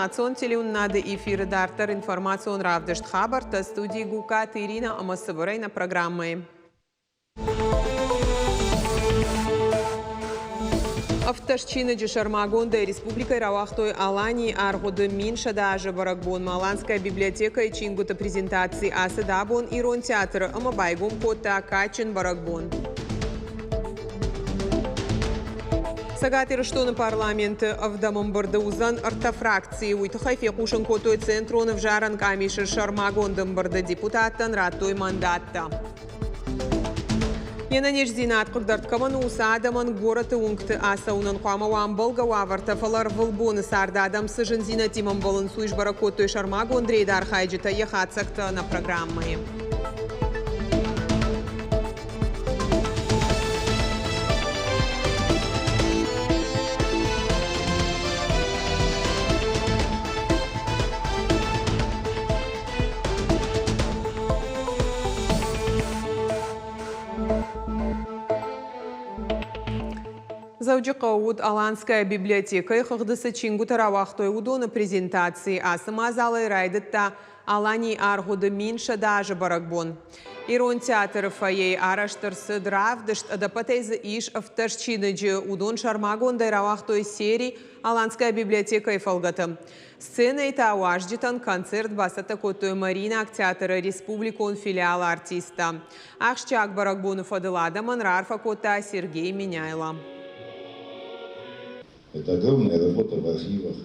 национ телеуннады эфиры дартар информацион равдышт хабарта студии Гукат Ирина Амасабарайна программы. Автошчина Шармагонда Республикой Равахтой Алани Аргоды Минша даже Баракбон Маланская библиотека и Чингута презентации Асадабон Ирон театр Амабайгум Кота Качин Баракбон. Сагатир что на парламент в Дамамбардаузан артофракции Уйтахайфе Кушан Котой центрон в Жаран Камишер Шармагондам Барда депутатан Ратой мандатта. Янанеш зинат кырдарткаман усадаман гораты ункты асаунан қамауан болгаварта фалар вылбоны сардадам сыжын зинатиман болын суиш баракотой Шармагон дрейдар хайджита ехатсакта на программы. Заудж Аланская библиотека и Хахдаса Чингута Равахтой удона презентации Асамазала и Райдетта Алани Аргуда Минша даже Баракбон. Ирон театр фойей Араштар Сыдравдышт адапатейза иш автошчинаджи удон Шармагонда и Равахтой серии Аланская библиотека и Фалгата. Сцена и тауаждитан концерт басата котой Марина театра Республикон филиала артиста. Ахчак Баракбонов Аделадаман Рарфа кота Сергей Меняйла. Это огромная работа в архивах,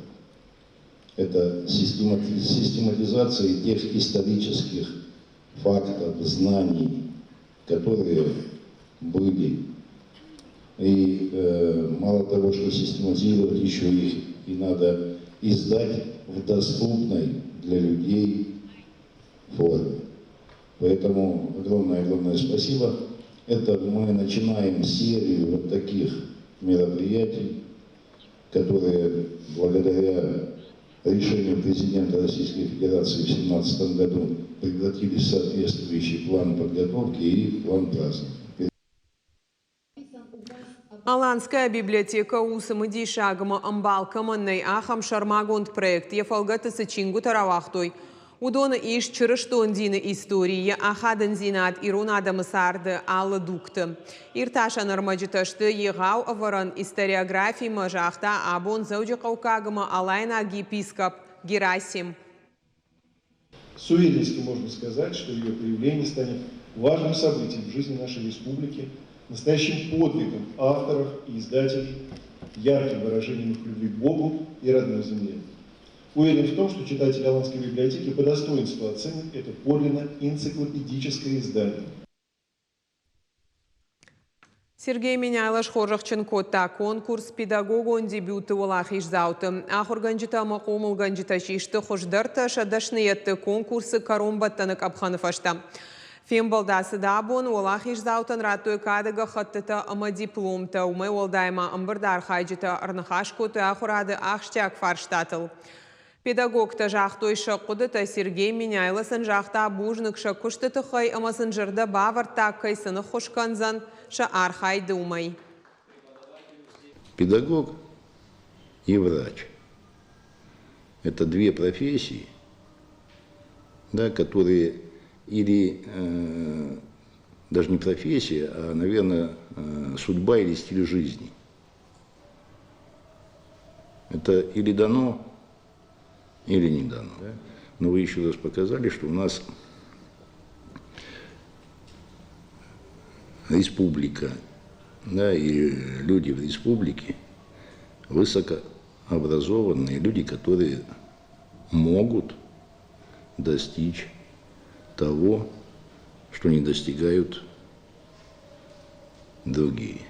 это систематизация тех исторических фактов, знаний, которые были. И мало того, что систематизировать, еще их и надо издать в доступной для людей форме. Поэтому огромное спасибо. Это мы начинаем серию вот таких мероприятий, которые благодаря решению президента Российской Федерации в 2017 году превратились в соответствующий план подготовки и план праздника. Аланская библиотека усамыди шагама амбалкаманной ахам Шармагонд проект ефалгата сачингу таравахтой. Удона иш чырыштондина история ахадан зинат иронадамы сарды аллы дукты. Ирташа нормаджиташты егау аваран историографии мажахта абон заудži Каукагама алайна епископ Герасим. С уверенностью можно сказать, что ее появление станет важным событием в жизни нашей республики, настоящим подвигом авторов и издателей, ярким выражением их любви к Богу и родной земле. Уверен в том, что читатели Аланской библиотеки по достоинству оценят это подлинно энциклопедическое издание. Сергей Меняйлаш Хоржахченкота конкурс педагогон дебюты Улахиш Зауты. Ахурганджита Махомул Ганджита Шишты Хождарта Шадашниетты конкурсы Карумбаттанак Абханафашта. Фембалдасы дабон Улахиш Заутан Ратой Кадага Хаттата Ама дипломта Умай Уалдайма Амбардар Хайджита Арнахашкоты Ахурады Ахштяк Фарштатл. Педагог тажахтой шақудыта Сергей Меняйласын жақта бужнық шақуштыты хай амасын жырда баварта кайсыны хошканзан шаар хайды умай. Педагог и врач – это две профессии, да, которые или даже не профессия, а, наверное, судьба или стиль жизни. Это или дано, или не дано. Да? Но вы еще раз показали, что у нас республика, да, и люди в республике высокообразованные, люди, которые могут достичь того, что не достигают другие.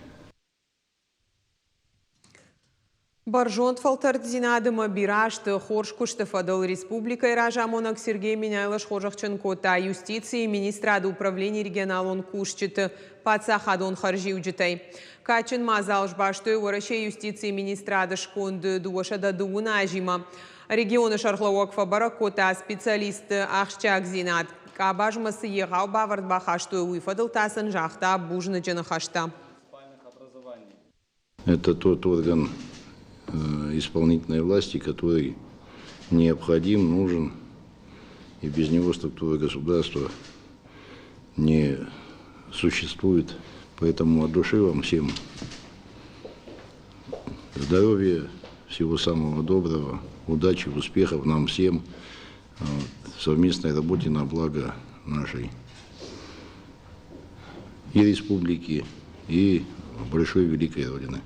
Баржонт фалтардзинадыма бирашты Хоршкушты Фадал Республика и Ражамонок Сергей Меняйлаш Хоржахченкота юстиции министрада управления регионалон Кушчиты Пацахадон Харжиуджитай. Качин Мазалш Баштой Вараше юстиции министрада Шконды Дуашада Дуунажима. Регионы Шархлауакфа Баракота специалисты Ахчак Зинат. Кабажмасы егау Бавард Бахаштой Уйфадал Тасан Жахта Бужна Джанахашта. Это тот орган исполнительной власти, который необходим, нужен, и без него структура государства не существует. Поэтому от души вам всем здоровья, всего самого доброго, удачи, успехов нам всем в совместной работе на благо нашей и республики, и большой великой Родины.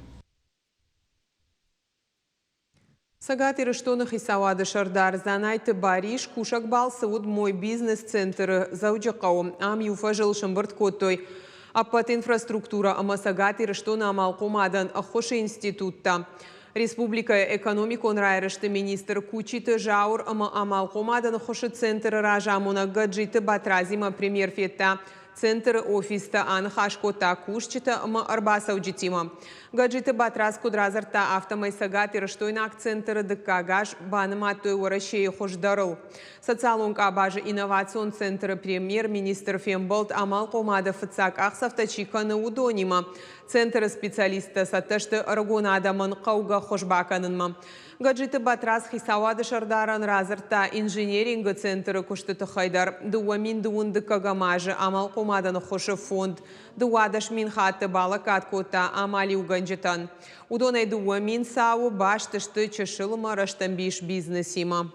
Сагат Ирыштонах и Сауады Шардар Занайты Бариш Кушак Балсауд мой бизнес-центр Зауджакау Ам Юфа Жилшамбарт Коттой Аппат инфраструктура Ама Сагат Ирыштона Амалкомадан Ахоши институтта Республика экономикон райрышты министр Кучиты Жаур Ама Амалкомадан Ахоши центр Ражамуна Гаджиты Батразима премьер фетта Центр офиста Анхашкота Кушчита Ама Арбасауджитима. Гаджиты Батраз Кудразарта автомай Сагат Ирыштойнак центр Дыккагаш Банаматой Уарашей Хождарыл. Социалонг Абажи инновацион центр премьер-министр Фемболт Амалкомада Фацак Ахсавтачика Наудонима. Центр специалиста Саташты Аргонадаман Кауга Хошбаканынма. Гаджиты Батраз Хисауады Шардаран Разарта инженеринг центр Куштыты Хайдар. Дуамин Дуун Дыккагамажи Амалкомадан Хошы фонд. Дуадаш Минхаты Балакат Кота Амали Уганджитан. Удонай Дуамин Сау Баштышты Чешилма Раштамбиш бизнесима.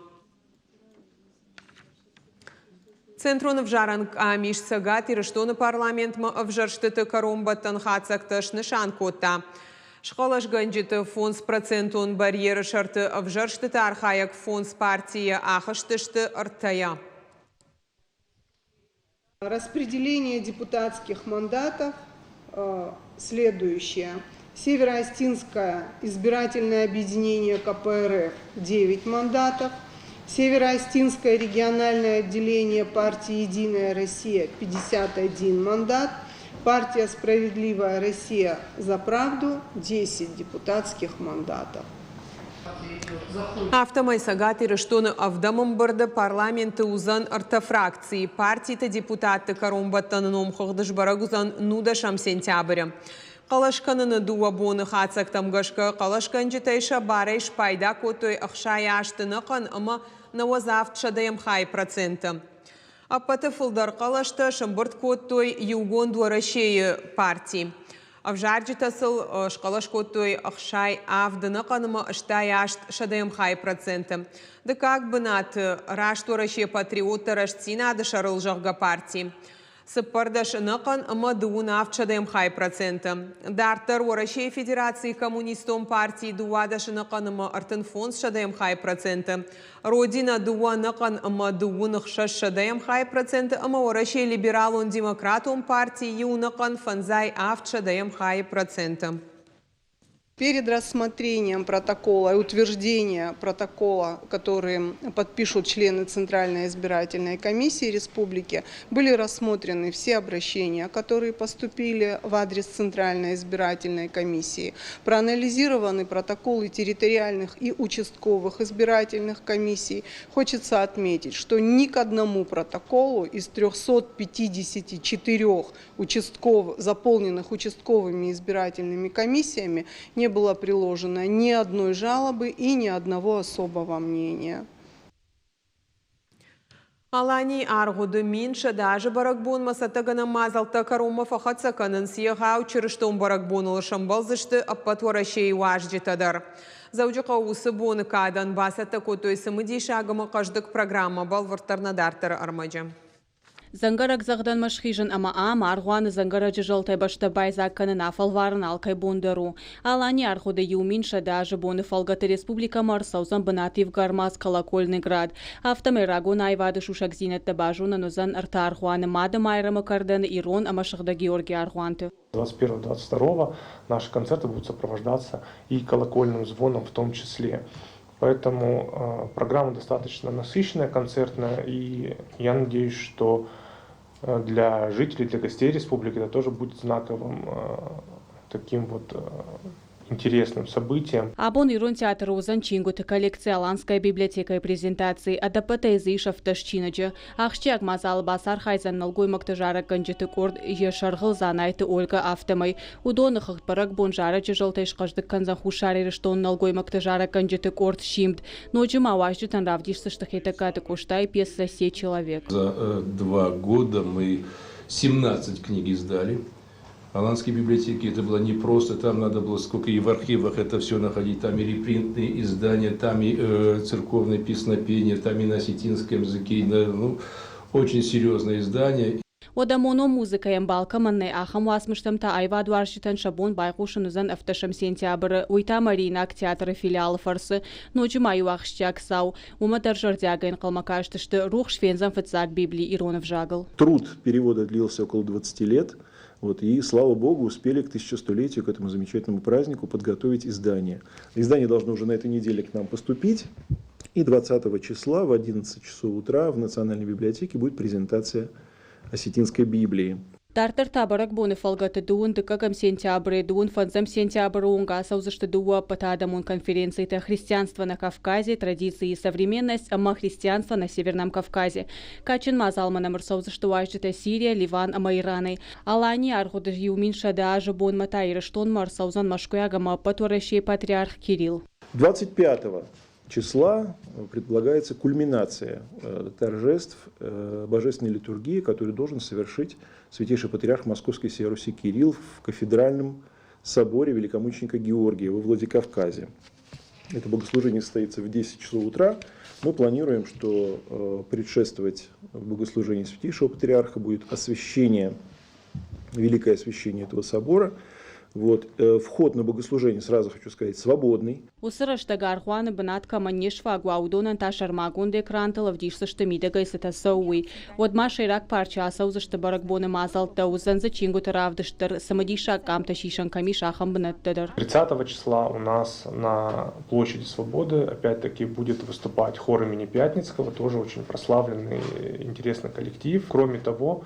Центрон вжаранг Амиш Сагат Ирыштоны парламент ма вжарштыты Каромбаттан Хацакташ Нышанкота. Школаш ганджиты фонд процентон барьеры шарты вжарштыты архаяк фонд партии Ахаштышты Артая. Распределение депутатских мандатов следующее. Северо-Остинское избирательное объединение КПРФ 9 мандатов. Северо-Остинское региональное отделение партии «Единая Россия» 51 мандат. Партия «Справедливая Россия за правду» 10 депутатских мандатов. Автомай Сагат Ирыштоны Авдамым барды парламенты узан артофракции. Партии-то депутаты Каромбаттан Номхохдыш Барагузан Нудашам сентября. Қалашқаныны дуа боны хацак тамгашка, қалашқан житайша барайш пайда котой ақшай аштыны қан ама навазавт шадаям хай процента. Аппаты фылдар қалашты шымбырт коттой югон дуарашей партии. Авжарджитасыл шқалаш коттой ақшай авдыны қаныма аштай ашт шадаям хай процента. Да как бы над раш дуарашей патриота раштина да шарыл жағға партии. Сыппардаш нақан ама дуун авчадаем хай процента. Дартар Уарашей Федерации коммунистом партии дуадаш нақан ама артын фонд шадаем хай процента. Родина дуа нақан ама дуун хшаш шадаем хай процента. Ама Уарашей либералон демократом партии ю нақан фанзай авчадаем хай процента. Перед рассмотрением протокола и утверждения протокола, которые подпишут члены Центральной избирательной комиссии республики, были рассмотрены все обращения, которые поступили в адрес Центральной избирательной комиссии, проанализированы протоколы территориальных и участковых избирательных комиссий. Хочется отметить, что ни к одному протоколу из 354 заполненных участковыми избирательными комиссиями не было приложено ни одной жалобы и ни одного особого мнения. Алани аргуды минша даже баракбон масатагана мазалта карома фахатса канын сияхау чырыштон баракбон улышамбалзышты аппатуарашей важджитадар. Зауджака усы боны кадан басата котой самыди шагама каждык программа балвартарнадартар армаджа. Зангарак зағдан машхижын ама арғуаны зангара жыжалтай башта байзакканын афалварын алкай бондару. Алани архуды юмин шадажы боны фалгаты республика марсаузан бынатив гармаз колокольный град. Автомай рагон айвады шушак зинетті бажуна нозан арта архуаны мады майрамы карданы ирон ама шықда Георгий архуанты. 21-22 наши концерты будут сопровождаться и колокольным звоном в том числе. Поэтому программа достаточно насыщенная, концертная, и я надеюсь, что для жителей, для гостей республики это тоже будет знаковым таким вот интересным событием. Абон Ирун театр узан чингуты коллекция Аланская библиотека и презентации адапата из Ишев Ташчинаджи. Ахщак мазал басар хайзан налгой мактажара канджиты корд ешаргыл занайты Ольга Автомой. Удонных парак бонжара жалтайш каждый канзан хушари рештон налгой мактажара канджиты корд шимд. Ночи маважджи тан равдишься штахета каты куштай пьеса «Се человек». За 2 года мы 17 книг издали. Аланской библиотеки это было не просто, там надо было сколько и в архивах это все находить, там и репринтные издания, там и церковное песнопение, там и на осетинском языке, очень серьезное издание. Одамоно музыка ямбалка манне ахам васмыштам та айвад варшитан шабон байқушынызан автошам сентябрь уйта маринак театры филиалы фарсы ночи маю ахщак сау уматар жардягайн қалмакаштышты рух швензан фацак библии Иронов жагал. Труд перевода длился около 20 лет. И, слава богу, успели к 1100-летию, к этому замечательному празднику, подготовить издание. Издание должно уже на этой неделе к нам поступить. И 20 числа в 11 часов утра в Национальной библиотеке будет презентация осетинской Библии. Тартар табарак боны фалгаты дуун дыкагам сентябрь дуун фанзам сентябрь унга саузышты дуа патадамун конференции это христианство на Кавказе, традиции и современность, ама христианство на Северном Кавказе. Качин мазалмана мырсаузышты уажджита Сирия, Ливан, ама Ираны. Алани архуды юминша даже бон матайрыштон марсаузан машкуягама патуаращий патриарх Кирилл. 25 числа предполагается кульминация торжеств божественной литургии, которую должен совершить святейший патриарх Московской всей Руси Кирилл в кафедральном соборе великомученика Георгия во Владикавказе. Это богослужение состоится в 10 часов утра. Мы планируем, что предшествовать богослужению святейшего патриарха будет освящение, великое освящение этого собора. Вход на богослужение, сразу хочу сказать, свободный. Усырышты гархуаны бынатка маннешва гуаудонан ташар магунде крантылов дишсышты мидагай сыта сауи. Одма шейрак парча асаузышты баракбоны мазалта узанза чингуты равдыштыр самодиша камта шишан камишахам бынаттыдыр. 30 числа у нас на площади Свободы опять-таки будет выступать хор имени Пятницкого, тоже очень прославленный, интересный коллектив. Кроме того,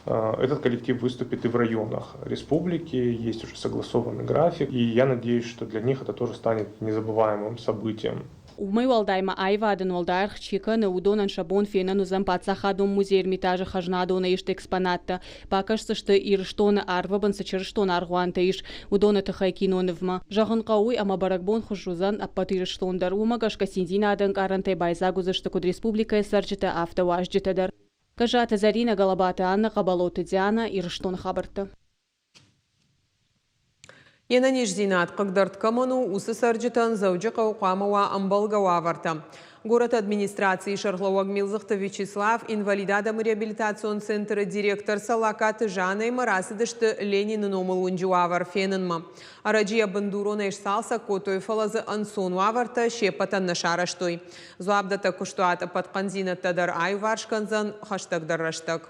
этот коллектив выступит и в районах республики, есть уже согласованный график, и я надеюсь, что для них это тоже станет незабываемым событием. Умай валдайма айвадын валдайх чика на удонан шабон фенан узам пацахадум музей Эрмитажа хажнадона ишт экспонатта. Покажется, что ирштона арвабан сачерштона аргуанта иш удона тахайкиноновма. Жагын кауй ама баракбон хужузан аппат ирштондар. Умагашка синдинадын карантай байзагузышты куд республика сарджита автоважджитадар. Кажата Зарина Галабата Анна Кабалоты Диана Ирштон Хабарта. Янаниш зинат қығдырт каману усы сарджитан заужы қауқамыва амбалгава варта. Город администрации Шарлауаг Милзахта Вячеслав, инвалидадам реабилитацион центра директор Салакаты Жана и Марасыдышты Ленин номыл унджуавар фенынма. Араджия бандурона ишсалса котой фалазы ансон ваварта шепатан нашараштой. Зуабдата куштуата падқанзина тадар айваршканзан хаштагдар раштаг.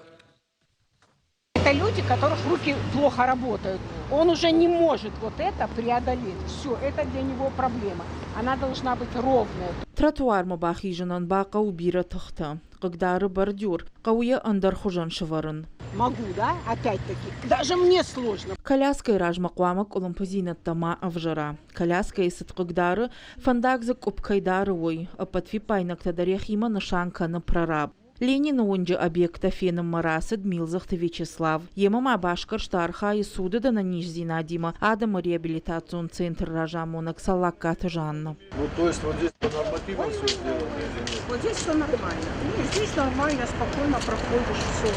Это люди, у которых руки плохо работают. Он уже не может вот это преодолеть. Все, это для него проблема. Она должна быть ровная. Тротуар мабахижанан бака убира тахта. Когда бордюр, кауя андар хужан шеварен. Могу, да? Опять-таки. Даже мне сложно. Коляска и ражмаквамак олампазина тама авжара. Коляска и сатқагдары фандагзак обкайдары ой. А подфипайнак тадаряхима на шанка на прораб. Ленин онжы объекта феном Марасыд Милзахты Вячеслав. Емама Башкар Штарха и суды да на Нижзина Дима Адама реабилитацион центр Ражамонок Салакаты Жанна. То есть вот здесь по нормативам все сделано? Вот здесь все нормально. Здесь нормально, спокойно проходишь все.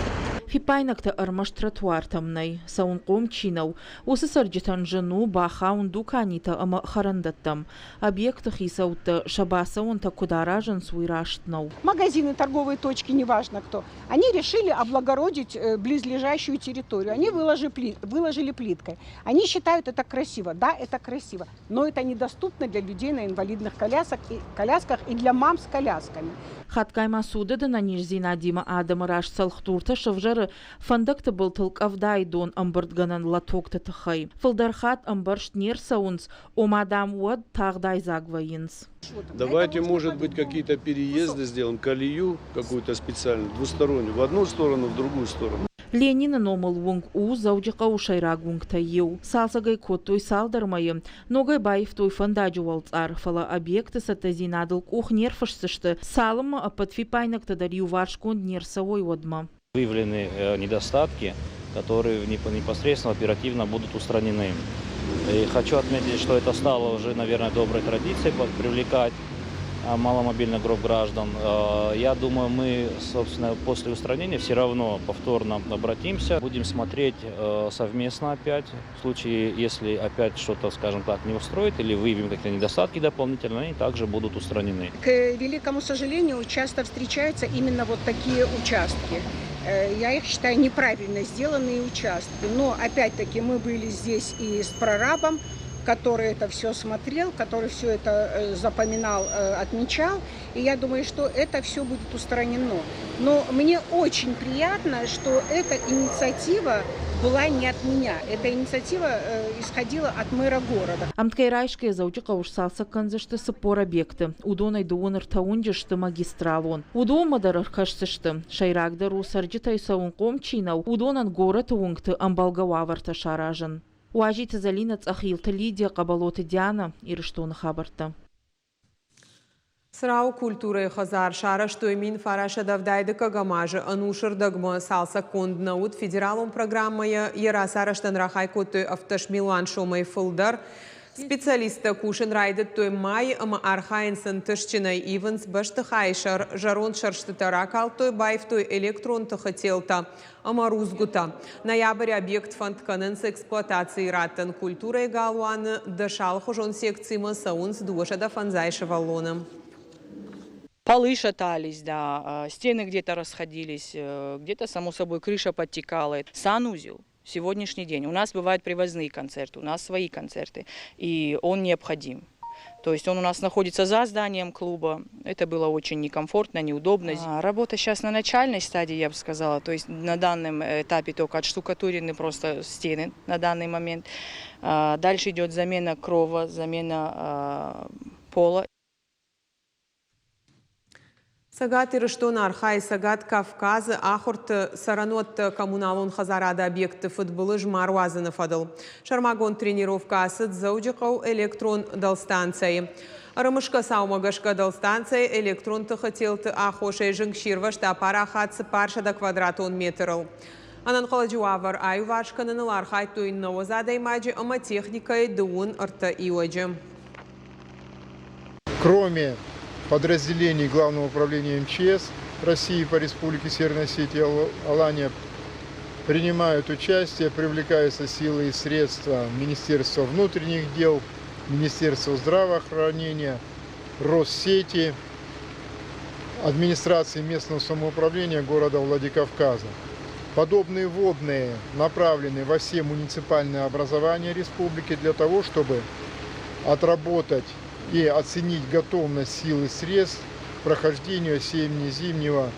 Фипайнакта армаш тротуар тамнай. Саунком чинау. Усы сарджитан жену бахаун дуканита ама харандаттам. Объекта хисаута шабасаунта кударажан суираштнау. Магазины, торговые точки, неважно кто, они решили облагородить близлежащую территорию. Они выложили плиткой. Они считают это красиво. Да, это красиво. Но это недоступно для людей на инвалидных колясках и для мам с колясками. Хаткайма суды да на Нижзина Дима Адама Раш Салхтурта шавжары фандакта был тылк авдайдон амбардганан латокта тахай. Фалдархат амбаршт нерсаунс омадам уад тагдай загваинс. Давайте, может быть, какие-то переезды сделаем, колею какую-то специальную, двустороннюю, в одну сторону, в другую сторону. Ленина номал вунг у заудика у шайраг вунг тайю. Салсагай коттой салдармайы. Ногай байф той фандаджувалц арфала объекты сатазинадл кух нерфашсышты. Салым подфипайнак тадарью варшкон нерсовой водма. Выявлены недостатки, которые непосредственно оперативно будут устранены. И хочу отметить, что это стало уже, наверное, доброй традицией привлекать маломобильных групп граждан. Я думаю, мы, собственно, после устранения все равно повторно обратимся. Будем смотреть совместно опять. В случае, если опять что-то, скажем так, не устроит или выявим какие-то недостатки дополнительно, они также будут устранены. К великому сожалению, часто встречаются именно вот такие участки. Я их считаю неправильно сделанные участки. Но опять-таки мы были здесь и с прорабом, который это все смотрел, который все это запоминал, отмечал. И я думаю, что это все будет устранено. Но мне очень приятно, что эта инициатива была не от меня. Эта инициатива исходила от мэра города. Амткайрайшкая заучика уж салса канзышты сапор объекты. Удонай дуонер таунджышты магистралон. Удон мадарар кашсышты. Шайрагдару сарджитай саун комчинау. Удонан город унгты амбалгававарта шаражан. Уажиты залинац ахилты Лидия Кабалоты Диана и Риштона Хабарта. Срау культуры хазар шара, что имин фараша давдайды кагамажа, анушар дагма салса конднаут федералом программая ерасара штанрахай коты автошмилуан шомай фылдар. Специалиста кушен райдет той май ама архайнсен тышчинай ивенс баштахайшар жарон шарштатаракал той байв той электрон тахателта ама рузгута. Ноябрь объект фантканен с эксплуатацией раттен культурой галуаны дышал хожон секции масаунс душа да фанзайша валлоном. Полы шатались, да, стены где-то расходились, где-то, само собой, крыша подтекала. Санузел. Сегодняшний день. У нас бывают привозные концерты, у нас свои концерты, и он необходим. То есть он у нас находится за зданием клуба. Это было очень некомфортно, неудобно. Работа сейчас на начальной стадии, я бы сказала. То есть на данном этапе только отштукатурены просто стены на данный момент. Дальше идет замена крова, замена пола. Сагат Ириштон Архай, Сагат Кавказ, Ахурт Саранот коммуналон хазарада объекты футболы жмаруазы нафадал. Шармагон тренировка асыд заудикау электрон далстанции. Рымышка саумагашка далстанции электрон тахателты ахошей жыңширвашта апарахатсы парша до квадратон метрл. Анан халаджуавар аювашканын Архай туинного задаймаджи ама техникой дуун арта иоджи. Кроме подразделений Главного управления МЧС России по Республике Северная Осетия и Алания принимают участие, привлекаются силы и средства Министерства внутренних дел, Министерства здравоохранения, Россети, администрации местного самоуправления города Владикавказа. Подобные вводные направлены во все муниципальные образования республики для того, чтобы отработать и оценить готовность сил и средств к прохождению осенне-зимнего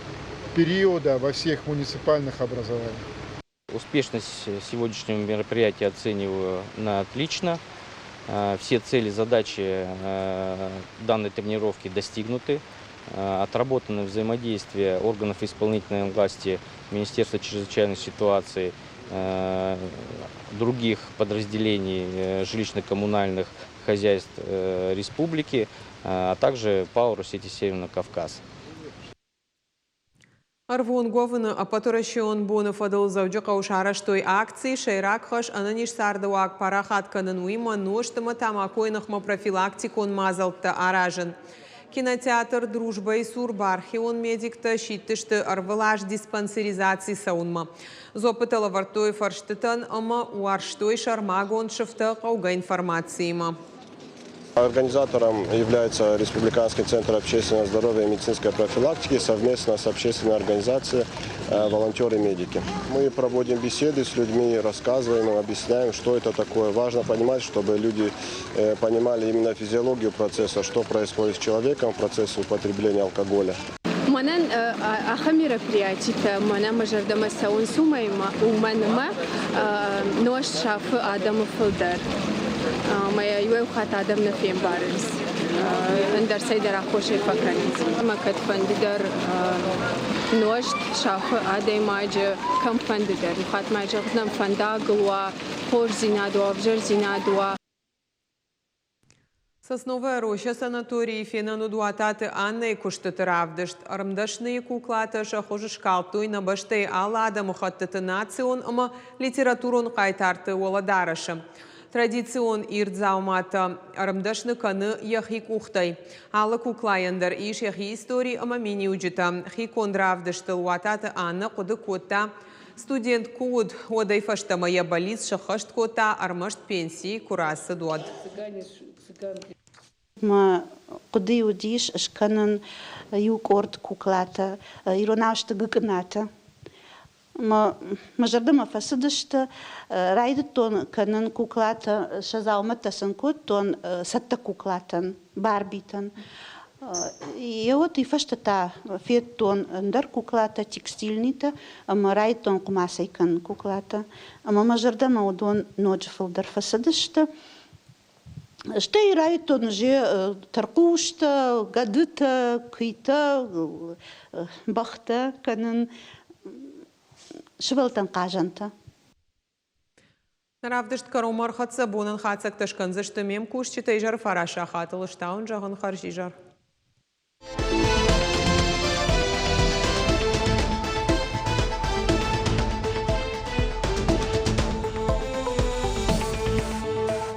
периода во всех муниципальных образованиях. Успешность сегодняшнего мероприятия оцениваю на отлично. Все цели, задачи данной тренировки достигнуты. Отработано взаимодействие органов исполнительной власти, Министерства чрезвычайных ситуаций, других подразделений жилищно-коммунальных хозяйств республики, а также ПАО «Россети Северный Кавказ». Арвон Говна, апатуращион бонов адал завджака ушара, что и акции шейрак хаш ананиш сардауак парахат канануима ноштама тамакойнахма профилактикон мазалта аражен. Кинотеатр «Дружба и Сурбархион медикта щиттышты арвалаш диспансеризации саунма. Зопытала вартой фарштытан, ама уарштой шармагон шифта кауга информациима. Организатором является Республиканский центр общественного здоровья и медицинской профилактики совместно с общественной организацией «Волонтеры-медики». Мы проводим беседы с людьми, рассказываем, объясняем, что это такое. Важно понимать, чтобы люди понимали именно физиологию процесса, что происходит с человеком в процессе употребления алкоголя. Манан ахамира приятита, манан мажардама саун сумайма, уманма нож шаф Адам Филдар. Моя юэ хат Адам нафем барис. Андар сайдара хошей факранит. Макат фандидар نوشت شافه عادي ماجه كم فند در وخات ماجه خدنا فنداغلوا خور زينادوا بجر زينادوا Сосновая роща санатории фенану дуататы Анны куштыты равдышт. Арымдашные куклаты шахожы шкалтуй на башты алада мухаттыты национ ама литературон кайтарты оладарышы. Традицион ирдзаумата арымдашны каны яхи кухтай. Алы куклайындар иш яхи истории ама мини уджита. Хикон равдышты луататы Анны куды котта. Студент куд одай фаштама ябалиц шахашт кота армашт пенсии курасы дуад. ما قدي وديش اشكنن يوكورد كوكلاتا يروناش تجكناتا ما جردما فسدشت رايدتون كنن كوكلاتا شزاومتا سنكوت تون ستة كوكلاتن باربيتن يوت يفشتتا فيت تون اندر كوكلاتا تكستيلنيتا اما رايدتون قماسيكن كوكلاتا اما ما جردما ودون نوجفل در فسدشت Ще играет он же таркушта, гадыта, кита, бахта, канен швелтан кажанта. Наравдышт каромар хатса бонан хатсак ташканзышты мем кушчита ижар фараша хатылыштаун жағын харжижар.